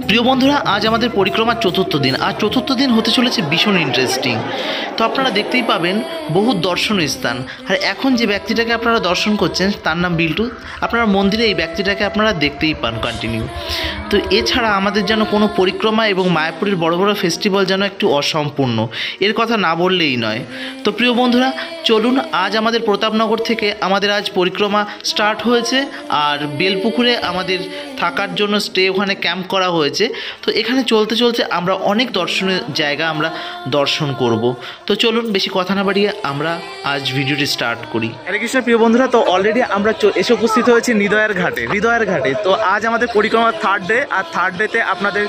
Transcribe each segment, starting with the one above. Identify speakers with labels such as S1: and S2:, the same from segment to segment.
S1: প্রিয় বন্ধুরা, আজ আমাদের পরিক্রমার চতুর্থ দিন। আর চতুর্থ দিন হতে চলেছে ভীষণ ইন্টারেস্টিং। তো আপনারা দেখতেই পাবেন বহু দর্শনীয় স্থান। আর এখন যে ব্যক্তিটাকে আপনারা দর্শন করছেন তার নাম বিল্টু। আপনারা মন্দিরে এই ব্যক্তিটাকে আপনারা দেখতেই পান কন্টিনিউ। তো এছাড়া আমাদের যেন কোনো পরিক্রমা এবং মায়াপুরের বড় বড় ফেস্টিভ্যাল যেন একটু অসম্পূর্ণ, এর কথা না বললেই নয়। তো প্রিয় বন্ধুরা, চলুন আজ আমাদের প্রতাপনগর থেকে আমাদের আজ পরিক্রমা স্টার্ট হয়েছে। আর বেলপুকুরে আমাদের থাকার জন্য স্টে, ওখানে ক্যাম্প করা হয়েছে। তো এখানে চলতে চলতে আমরা অনেক দর্শনীয় জায়গা আমরা দর্শন করব। তো চলুন বেশি কথা না বাড়িয়ে আমরা আজ ভিডিওটি স্টার্ট করি।
S2: হরে কৃষ্ণ প্রিয় বন্ধুরা, তো অলরেডি আমরা এসে উপস্থিত হয়েছি হৃদয়ের ঘাটে। তো আজ আমাদের পরিক্রমার থার্ড ডে। আর থার্ড ডেতে আপনাদের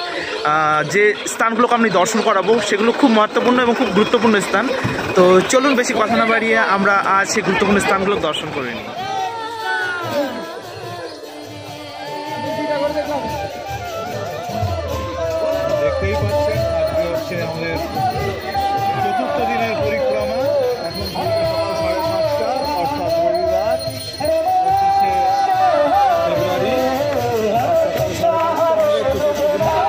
S2: যে স্থানগুলোকে আমি দর্শন করাবো সেগুলো খুব মহত্বপূর্ণ এবং খুব গুরুত্বপূর্ণ স্থান। তো চলুন বেশি কথা না বাড়িয়ে আমরা আজ সেই গুরুত্বপূর্ণ স্থানগুলো দর্শন করে নিই।
S3: দেখতেই পাচ্ছেন আজকে হচ্ছে আমাদের চতুর্থ দিনের পরিক্রমা। এখন সকাল 5:30 অর্থাৎ রবিবার 25শে ফেব্রুয়ারি সকাল 5:30 চতুর্থ দিনের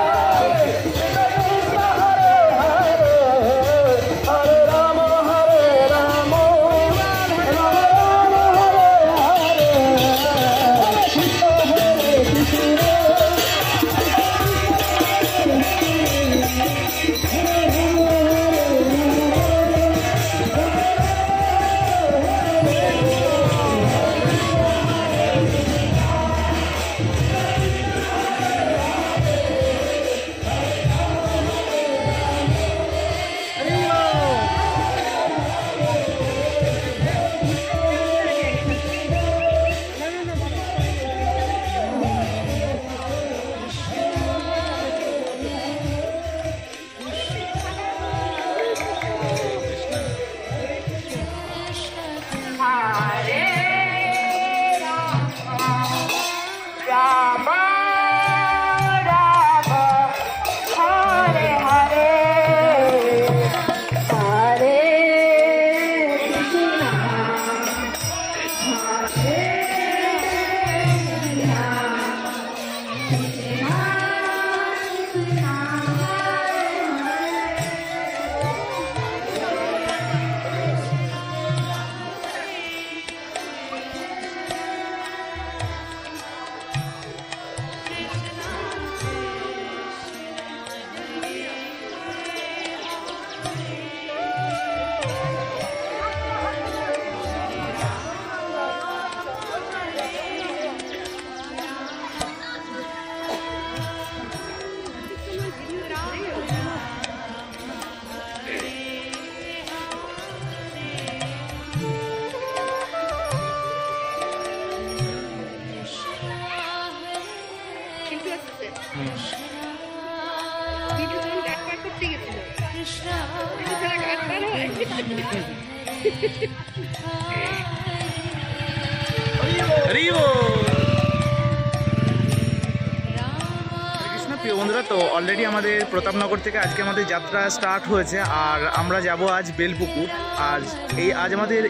S2: প্রিয় বন্ধুরা, তো অলরেডি আমাদের প্রতাপনগর থেকে আজকে আমাদের যাত্রা স্টার্ট হয়েছে। আর আমরা যাব আজ বেলপুকুর। আজ আমাদের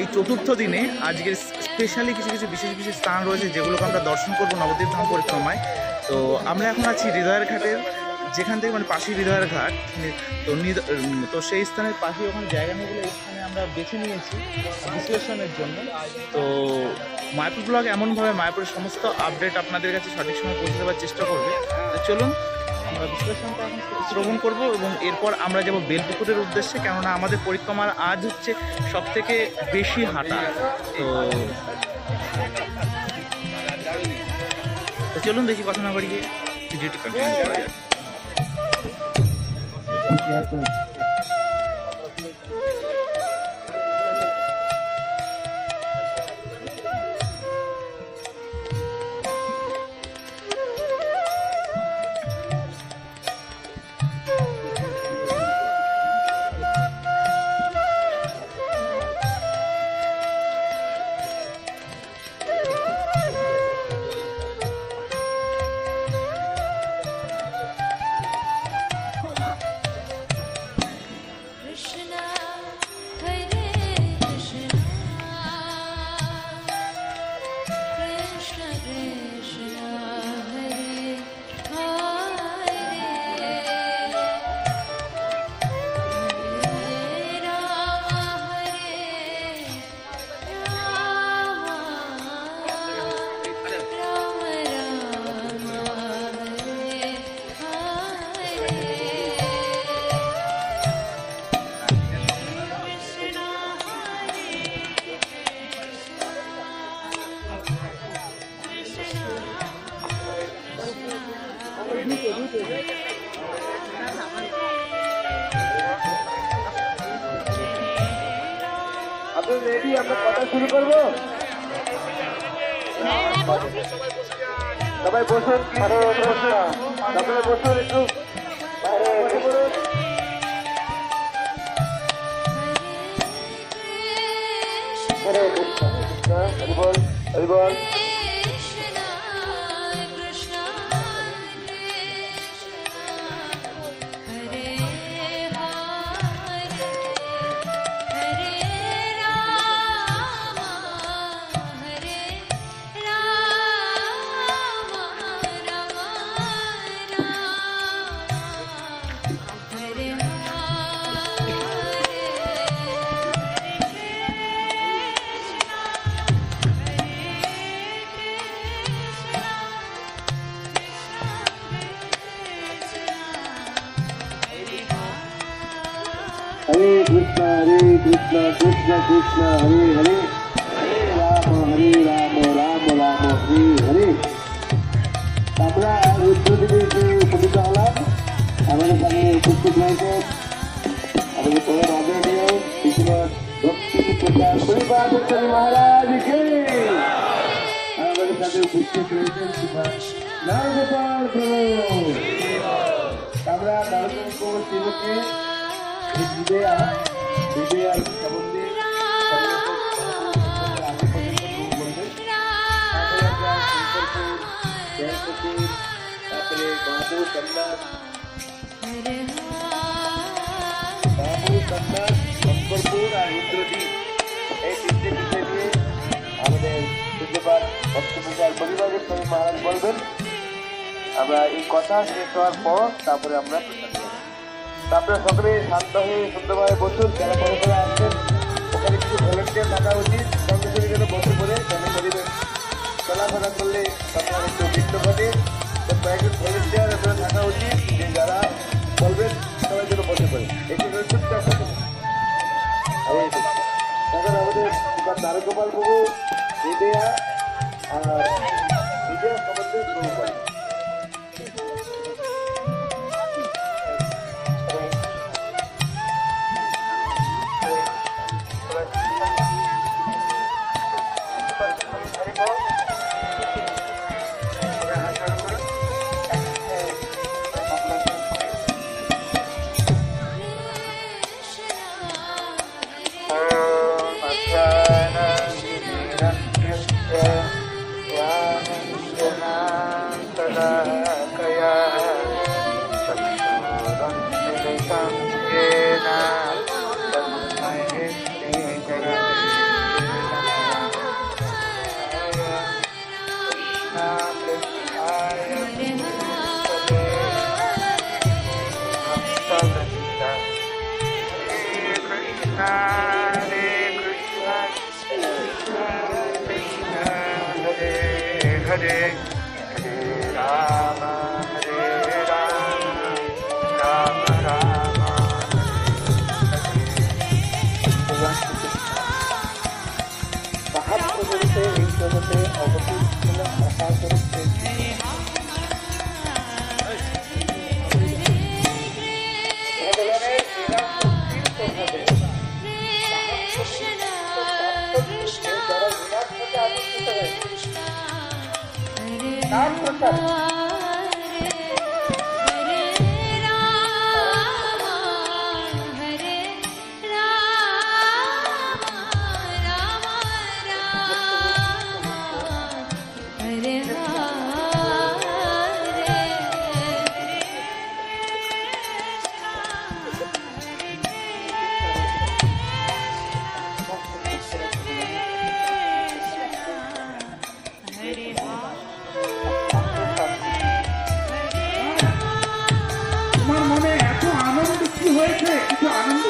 S2: এই চতুর্থ দিনে আজকের স্পেশালি কিছু বিশেষ স্থান রয়েছে যেগুলোকে আমরা দর্শন করবো নবদ্বীপ ধাম পরিক্রমায়। তো আমরা এখন আছি হৃদয়ের ঘাটের, যেখান থেকে মানে পাশেই হৃদয়ের ঘাট। তো সেই স্থানের পাশেই ওখানে জায়গা নিয়ে বলে এখানে আমরা বেছে নিয়েছি বিশ্লেষণের জন্য। তো মায়াপুর ব্লগ এমনভাবে মায়াপুরের সমস্ত আপডেট আপনাদের কাছে সঠিক সময় পৌঁছে দেওয়ার চেষ্টা করবে। তো চলুন আমরা বিশ্লেষণটা এখন শ্রবণ করবো এবং এরপর আমরা যাব বেলপুকুরের উদ্দেশ্যে, কেননা আমাদের পরিক্রমার আজ হচ্ছে সবথেকে বেশি হাঁটা। তো চলুন বেশি কথা না বাড়িয়ে ভিডিওটি কন্টিনিউ করা যাক।
S4: আপনি রেডি? আমরা কথা শুরু করবো? সবাই বসুন, সবাই বসুন একটু বসে পড়ুন। হরে কৃষ্ণ কৃষ্ণ হরি বল হরি বল। हरे कृष्ण कृष्ण कृष्ण हरे हरे, हरे राम राम राम हरे हरे। আমরা রুদ্রদেবীর যে উপনীত হলাম, আমাদের সামনে উপস্থিত রয়েছে আমাদের পরের আদরণীয় বিশ্বনাথ ভক্তি প্রচার পরিবার মহারাজকে। আমাদের সাথে উপস্থিত রয়েছেন নারগোপাল প্রভু। আমরা নারগোপাল শিবকে বিজয়া সম্বন্ধে তারপরে বাবু কন্যাথ শঙ্করপুর আর রুদ্রদ্বীপ, এই তিনটে বিষয় নিয়ে আমাদের পূজ্যপাঠ ভক্তপ্রচার পরিবারের স্বামী মহারাজ বলবেন। আমরা এই কথা শেষ হওয়ার পর তারপরে আমরা প্রচার করব। আপনারা সকলে শান্ত হয়ে সুন্দরভাবে বসুন। যারা পরে পরে আসছেন ওখানে কিছু ভলেন্টিয়ার থাকা উচিত, সঙ্গে সঙ্গে যেন বসে পড়ে যেন পরিবেশ চলাফেরা করলে আপনার একটু বৃত্ত ঘটে। তো কয়েকজন ভলেন্টিয়ার আপনারা থাকা উচিত, যে যারা বলবেন সবাই যেন বসে পড়ে একটু চুপচাপ বসে। এখন আমাদের নারগোপাল প্রভু বিজয়া সম্বন্ধে শুরু করে। हरे हरे राम राम राम মহাপ্রভুতে এই জগতে অবতীর্ণ আশা করছে। नाम प्रचार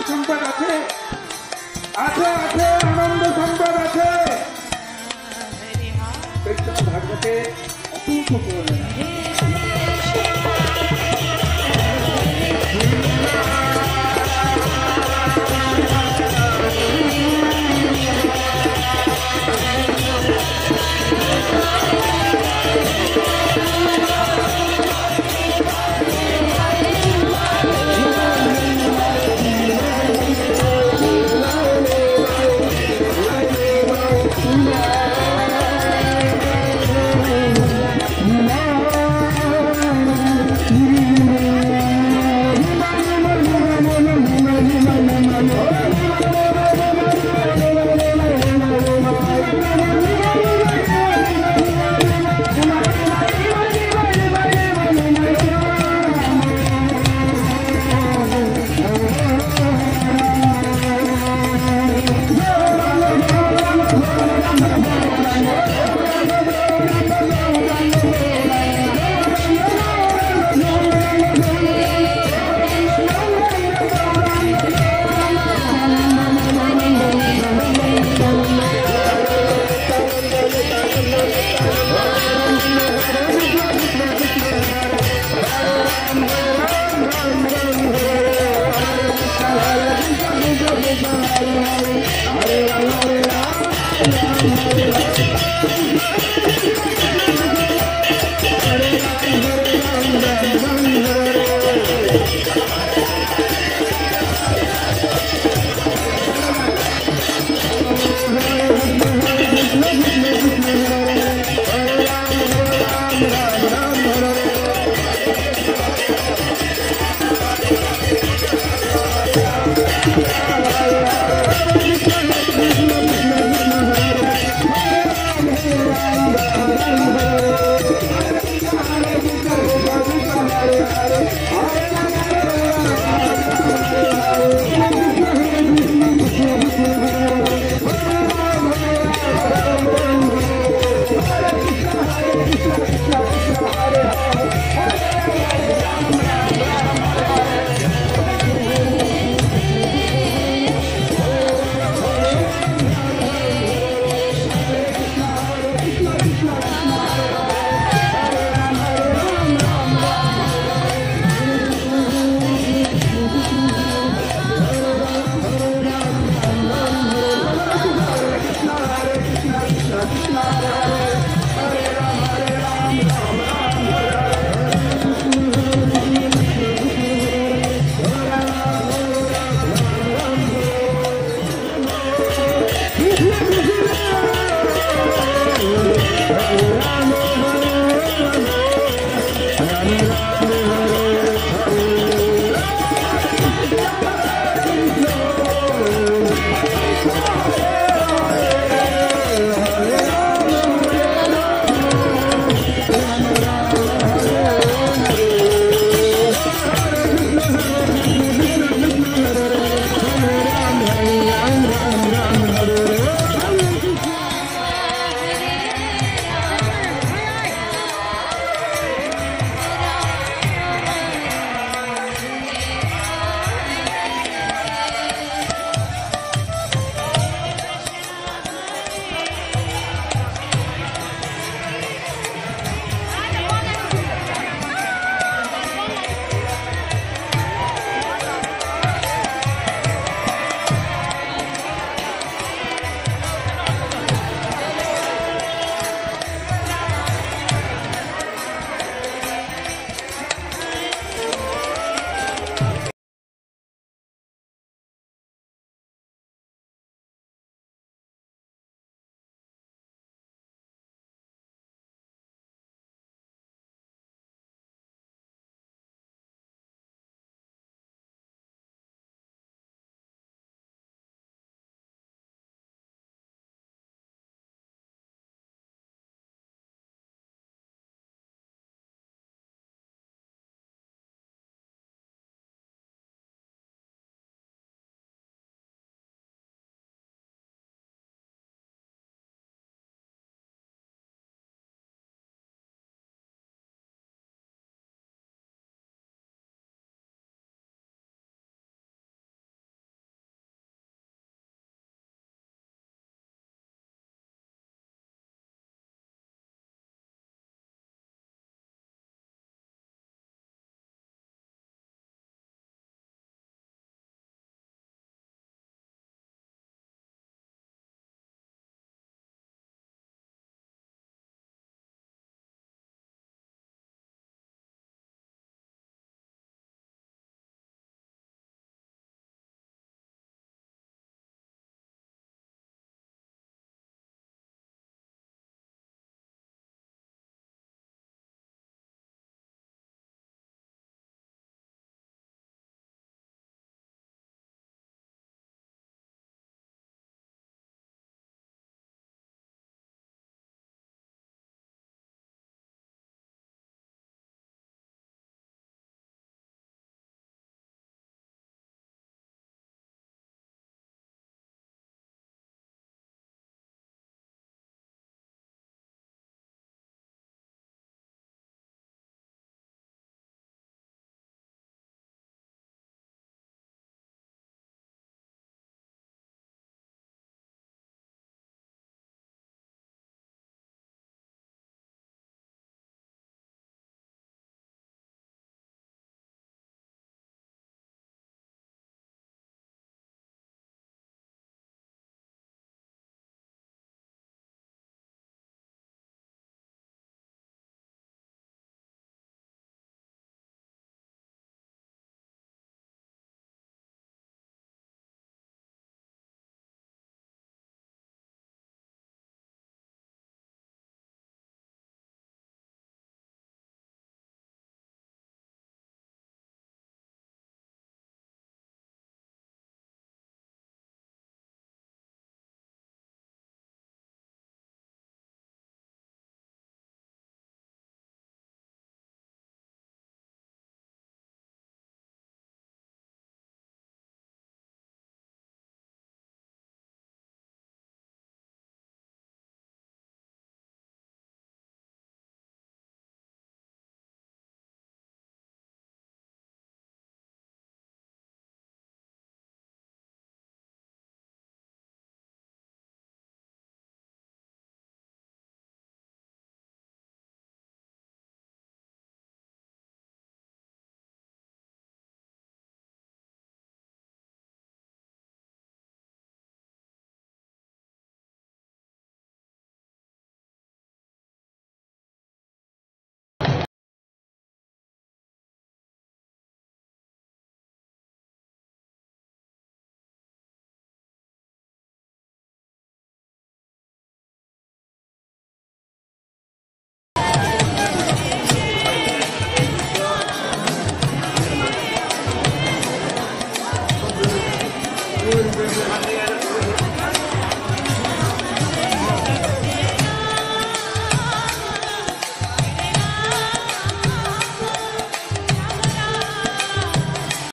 S4: संपद আছে आनंद संपद আছে भागवते
S5: Ranga